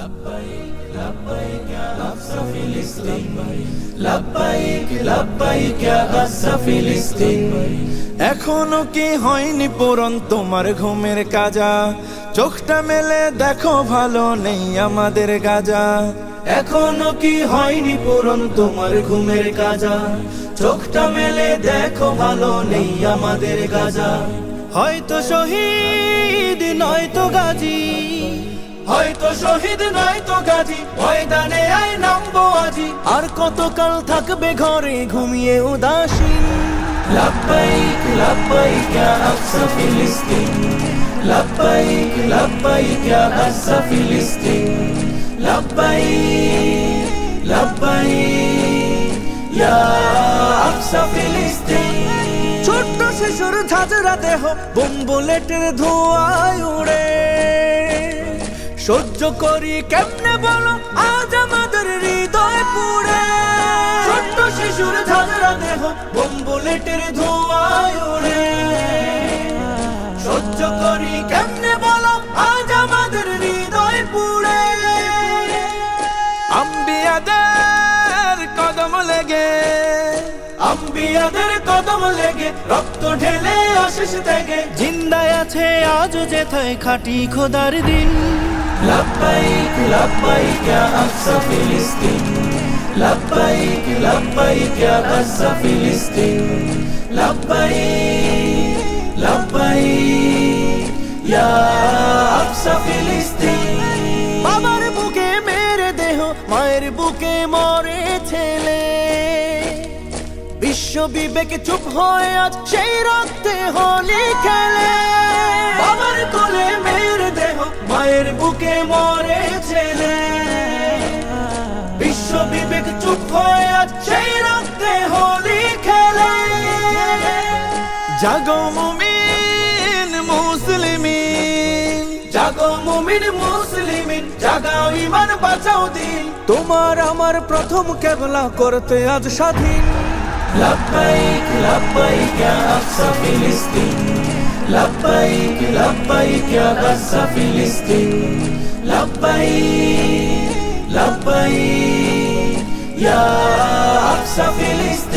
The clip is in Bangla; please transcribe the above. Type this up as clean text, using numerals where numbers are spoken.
لبيك لبيك يا أقصى فلسطين لبيك لبيك يا أقصى فلسطين এখনো কি হয়নি পূরণ তোমার ঘুমের কাজা চোখটা মেলে দেখো ভালো নেই আমাদের গাজা এখনো কি হয়নি পূরণ তোমার ঘুমের কাজা চোখটা মেলে দেখো ভালো নেই আমাদের গাজা হয়তো শহীদ নয়তো গাজী হয়তো শহীদ নয়তো গাজী ময়দানে আয় নামবো আজি আর কতকাল থাকবে ঘরে ঘুমিয়ে উদাসীন لبيك لبيك يا أقصى فلسطين لبيك لبيك يا أقصى فلسطين لبيك لبيك يا أقصى فلسطين ছোট্ট শিশুর ঝাঁঝরা দেহ বোম বুলেটের ধোঁয়ায় উড়ে সহ্য করি কেমনে বলো আজ আমাদের হৃদয় পুড়ে ছোট্ট শিশুর ঝাঁঝরা দেহ বোম বুলেটের ধোঁয়ায় উড়ে সহ্য করি কেমনে বলো আজ আমাদের হৃদয় পুড়ে আম্বিয়াদের কদম লেগে আম্বিয়াদের কদম লেগে রক্ত ঢেলে আশিস থেকে জিন্দায় আছে আজও যেথায় খাটি খোদার দিন لبيك لبيك يا أقصى فلسطين لبيك لبيك يا أقصى فلسطين لبيك لبيك يا أقصى فلسطين বাবার বুকে মেরে দেহ মায়ের বুকে মরে ছেলে বিশ্ব বিবেকে চুপ হয়ে আজ সেই রক্তে হোলি খেলে বাবার কোলে মেরে দেহ মায়ের বুকে মরে ছেলে বিশ্ব বিবেক চুপ হয়ে আজ সেই রক্তে হোলি খেলে জাগো মুমিন মুসলিমিন জাগো মুমিন মুসলিমিন জাগাও ঈমান বাঁচাও দিন তোমার আমার প্রথম কেবলা করতে আজ স্বাধীন لبيك لبيك يا أقصى فلسطين لبيك لبيك يا أقصى فلسطين لبيك لبيك يا أقصى فلسطين